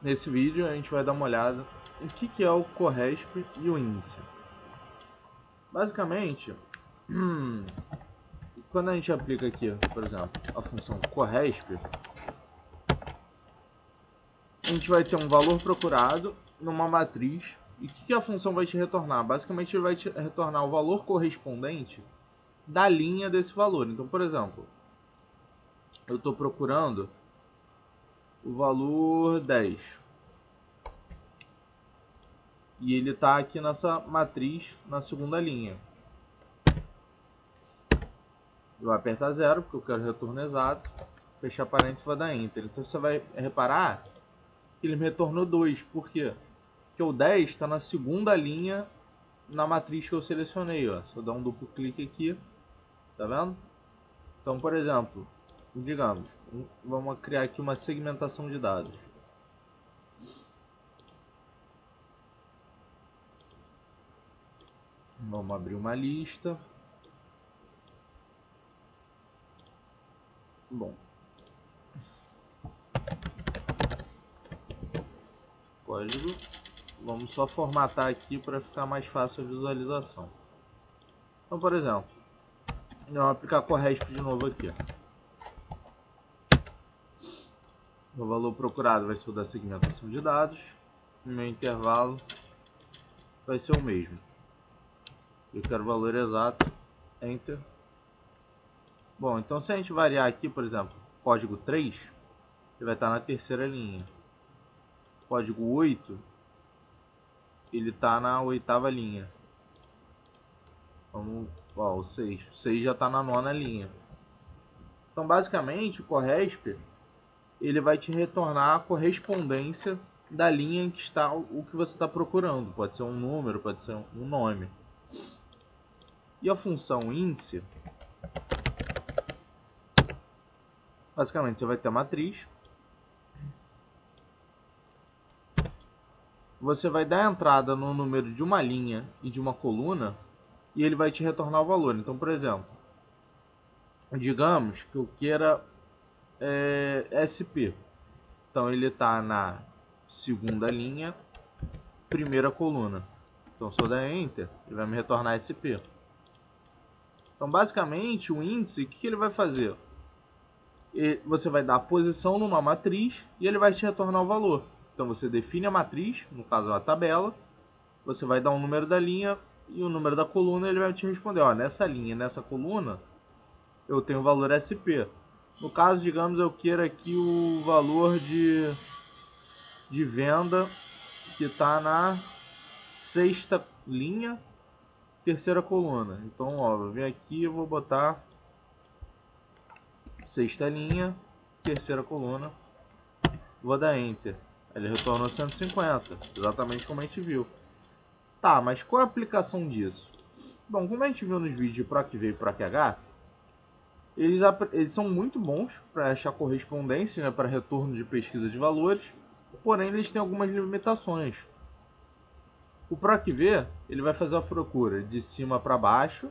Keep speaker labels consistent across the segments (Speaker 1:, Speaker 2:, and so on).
Speaker 1: Nesse vídeo a gente vai dar uma olhada em que é o CORRESP e o índice. Basicamente, quando a gente aplica aqui, por exemplo, a função CORRESP, a gente vai ter um valor procurado numa matriz. E o que a função vai te retornar? Basicamente, ele vai te retornar o valor correspondente da linha desse valor. Então, por exemplo, eu estou procurando o valor 10. E ele está aqui nessa matriz, na segunda linha. Eu vou apertar 0, porque eu quero retorno exato. Fechar parênteses e vou dar Enter. Então você vai reparar que ele me retornou 2. Por quê? Porque o 10 está na segunda linha na matriz que eu selecionei. Ó. Se eu dar um duplo clique aqui, tá vendo? Então, por exemplo, digamos, vamos criar aqui uma segmentação de dados. Vamos abrir uma lista. Bom, código. Vamos só formatar aqui para ficar mais fácil a visualização. Então, por exemplo, vamos aplicar CORRESP de novo aqui. O valor procurado vai ser o da segmentação de dados. O meu intervalo vai ser o mesmo. Eu quero o valor exato. Enter. Bom, então se a gente variar aqui, por exemplo, código 3, ele vai estar na terceira linha. Código 8, ele está na oitava linha. Vamos, ó, o 6. O 6 já está na nona linha. Então, basicamente, o CORRESP, ele vai te retornar a correspondência da linha em que está o que você está procurando. Pode ser um número, pode ser um nome. E a função índice, basicamente você vai ter a matriz. Você vai dar a entrada no número de uma linha e de uma coluna e ele vai te retornar o valor. Então, por exemplo, digamos que eu queira SP. Então ele está na segunda linha, primeira coluna. Então se eu der Enter, ele vai me retornar SP. Então basicamente o índice, o que ele vai fazer? Você vai dar a posição numa matriz e ele vai te retornar o valor. Então você define a matriz, no caso a tabela, você vai dar o número da linha e o número da coluna, ele vai te responder, ó, nessa linha, nessa coluna, eu tenho o valor SP. No caso, digamos, eu queira aqui o valor de venda que está na sexta linha, terceira coluna. Então, ó, eu venho aqui e vou botar sexta linha, terceira coluna, vou dar Enter. Ele retornou 150, exatamente como a gente viu. Tá, mas qual é a aplicação disso? Bom, como a gente viu nos vídeos de PROC-V e PROC-H, eles são muito bons para achar correspondência, né, para retorno de pesquisa de valores, porém eles têm algumas limitações. O PROC-V, ele vai fazer a procura de cima para baixo,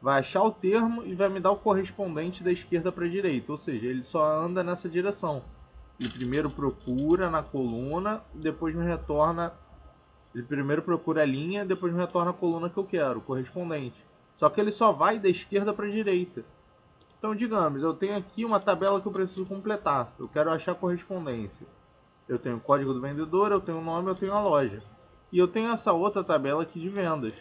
Speaker 1: vai achar o termo e vai me dar o correspondente da esquerda para a direita, ou seja, ele só anda nessa direção. Ele primeiro procura na coluna, depois me retorna. Ele primeiro procura a linha, depois me retorna a coluna que eu quero, o correspondente. Só que ele só vai da esquerda para a direita. Então, digamos, eu tenho aqui uma tabela que eu preciso completar. Eu quero achar a correspondência. Eu tenho o código do vendedor, eu tenho o nome, eu tenho a loja. E eu tenho essa outra tabela aqui de vendas,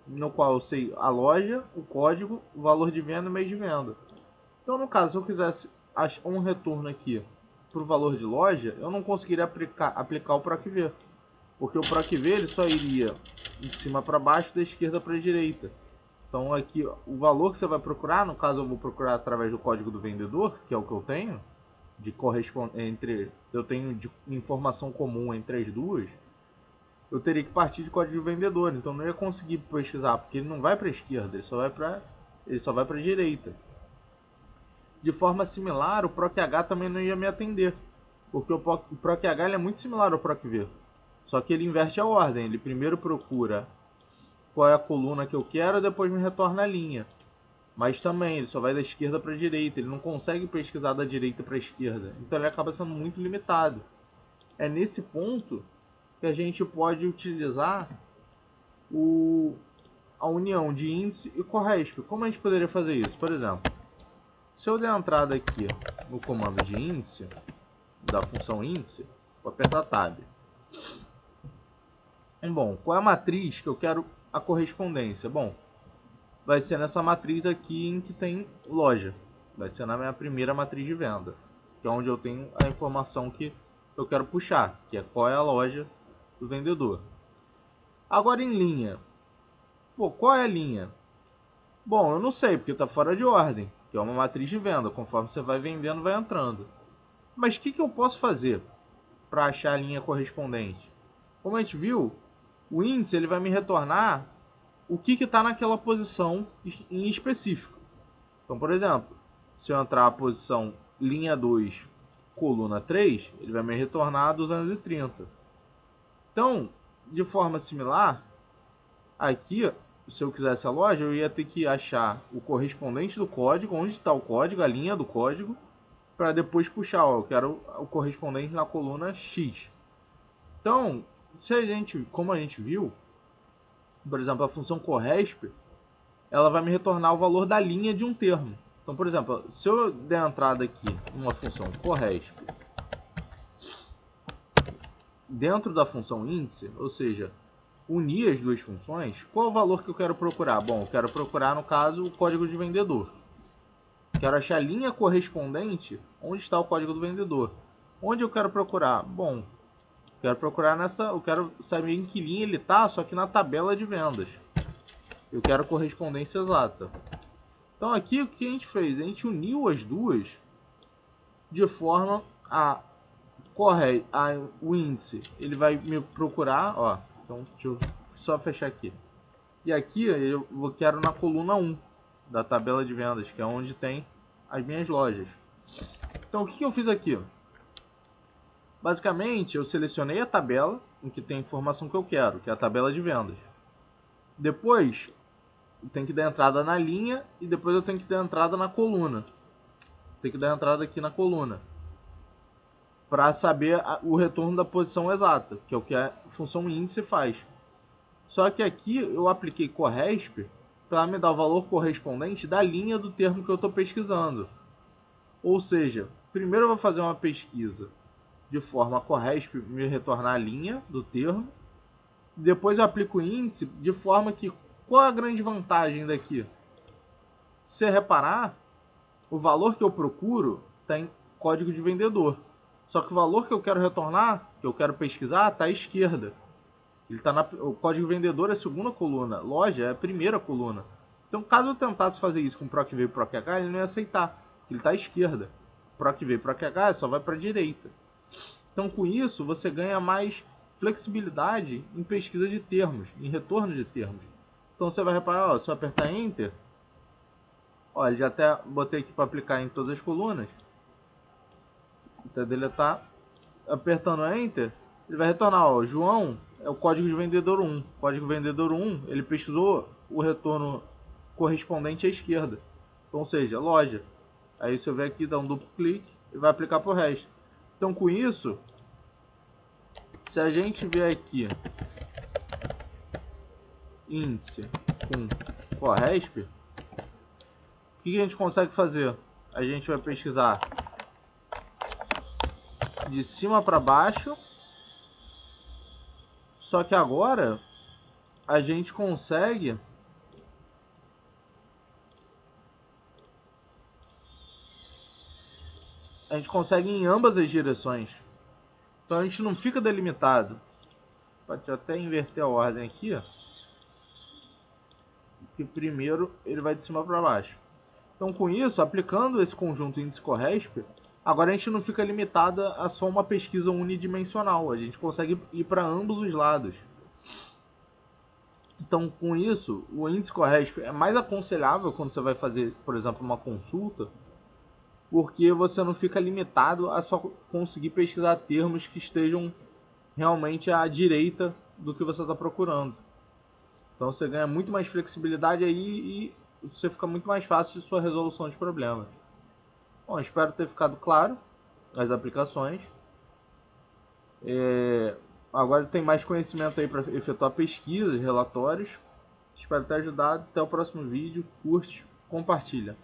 Speaker 1: no qual eu sei a loja, o código, o valor de venda e o mês de venda. Então, no caso, se eu quisesse achar um retorno aqui para o valor de loja, eu não conseguiria aplicar o PROC-V. Porque o PROC-V ele só iria de cima para baixo, da esquerda para a direita. Então aqui o valor que você vai procurar, no caso eu vou procurar através do código do vendedor, que é o que eu tenho, eu tenho de informação comum entre as duas, eu teria que partir de código do vendedor, então não ia conseguir pesquisar, porque ele não vai para a esquerda, ele só vai para a direita. De forma similar, o PROC-H também não ia me atender, porque o PROC-H ele é muito similar ao PROC-V, só que ele inverte a ordem, ele primeiro procura qual é a coluna que eu quero, depois me retorna a linha. Mas também, ele só vai da esquerda para a direita, ele não consegue pesquisar da direita para a esquerda. Então ele acaba sendo muito limitado. é nesse ponto que a gente pode utilizar a união de índice e corresp. Como a gente poderia fazer isso? Por exemplo, se eu der a entrada aqui no comando de índice, da função índice, vou apertar Tab. Bom, qual é a matriz que eu quero a correspondência? Bom, vai ser nessa matriz aqui em que tem loja. Vai ser na minha primeira matriz de venda, que é onde eu tenho a informação que eu quero puxar, que é qual é a loja do vendedor. Agora em linha. Pô, qual é a linha? Bom, eu não sei, porque está fora de ordem, que é uma matriz de venda. Conforme você vai vendendo, vai entrando. Mas o que eu posso fazer para achar a linha correspondente? Como a gente viu, o índice ele vai me retornar o que está naquela posição em específico. Então, por exemplo, se eu entrar a posição linha 2, coluna 3, ele vai me retornar 230. Então, de forma similar, aqui, se eu quisesse a loja, eu ia ter que achar o correspondente do código, onde está o código, a linha do código, para depois puxar, ó, eu quero o correspondente na coluna X. Então, se a gente, como a gente viu, por exemplo, a função corresp, ela vai me retornar o valor da linha de um termo. Então, por exemplo, se eu der a entrada aqui numa função corresp dentro da função índice, ou seja, unir as duas funções, qual é o valor que eu quero procurar? Bom, eu quero procurar, no caso, o código de vendedor. Quero achar a linha correspondente onde está o código do vendedor. Onde eu quero procurar? Bom, quero procurar nessa, eu quero saber em que linha ele está, só que na tabela de vendas. Eu quero correspondência exata. Então aqui o que a gente fez? A gente uniu as duas de forma a o índice. Ele vai me procurar, ó. Então deixa eu só fechar aqui. E aqui eu quero na coluna 1 da tabela de vendas, que é onde tem as minhas lojas. Então o que eu fiz aqui? Basicamente eu selecionei a tabela em que tem a informação que eu quero, que é a tabela de vendas. Depois eu tenho que dar entrada na linha e depois eu tenho que dar entrada na coluna. Tem que dar entrada aqui na coluna para saber o retorno da posição exata, que é o que a função índice faz. Só que aqui eu apliquei corresp para me dar o valor correspondente da linha do termo que eu estou pesquisando. Ou seja, primeiro eu vou fazer uma pesquisa de forma corresp me retornar a linha do termo. Depois eu aplico o índice de forma que, qual é a grande vantagem daqui? Se você reparar, o valor que eu procuro está em código de vendedor. Só que o valor que eu quero retornar, que eu quero pesquisar, está à esquerda. Ele tá o código vendedor é a segunda coluna, loja é a primeira coluna. Então, caso eu tentasse fazer isso com PROC-V e PROC-H, ele não ia aceitar. Ele está à esquerda. PROC-V e PROC-H só vai para a direita. Então, com isso, você ganha mais flexibilidade em pesquisa de termos, em retorno de termos. Então, você vai reparar, ó, se eu apertar Enter, ó, já até botei aqui para aplicar em todas as colunas. Até deletar. Apertando Enter, ele vai retornar, ó, João é o código de vendedor 1. Código vendedor 1, ele pesquisou o retorno correspondente à esquerda. Então, ou seja, loja. Aí se eu ver aqui, dá um duplo clique e vai aplicar para o resto. Então, com isso, se a gente vier aqui índice com corresp, o que a gente consegue fazer? A gente vai pesquisar de cima para baixo. Só que agora a gente consegue em ambas as direções. Então a gente não fica delimitado. Pode até inverter a ordem aqui, ó. Que primeiro ele vai de cima para baixo. Então com isso, aplicando esse conjunto índice corresp, agora a gente não fica limitado a só uma pesquisa unidimensional. A gente consegue ir para ambos os lados. Então, com isso, o índice corresp é mais aconselhável quando você vai fazer, por exemplo, uma consulta, porque você não fica limitado a só conseguir pesquisar termos que estejam realmente à direita do que você está procurando. Então você ganha muito mais flexibilidade aí e você fica muito mais fácil de sua resolução de problemas. Bom, espero ter ficado claro as aplicações. Agora tem mais conhecimento aí para efetuar pesquisas, relatórios. Espero ter ajudado. Até o próximo vídeo. Curte, compartilha.